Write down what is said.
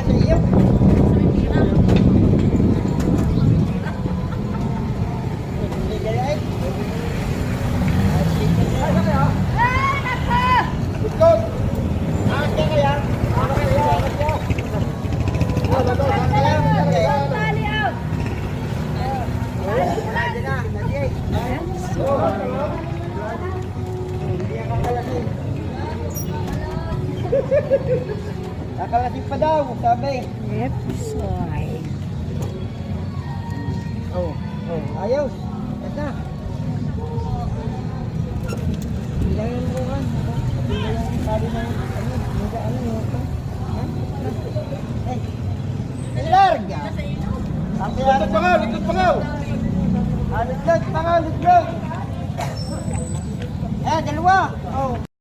sa iyo. Nakalasing pa daw, sabi. Yep, soy. Oh, ayos. Yan na. Bilang yung bukan. Bilang yung sabi na yung ano yung larga. Likod pa nga, likod pa nga. Likod pa nga, likod. Eh, dalawa. Oh.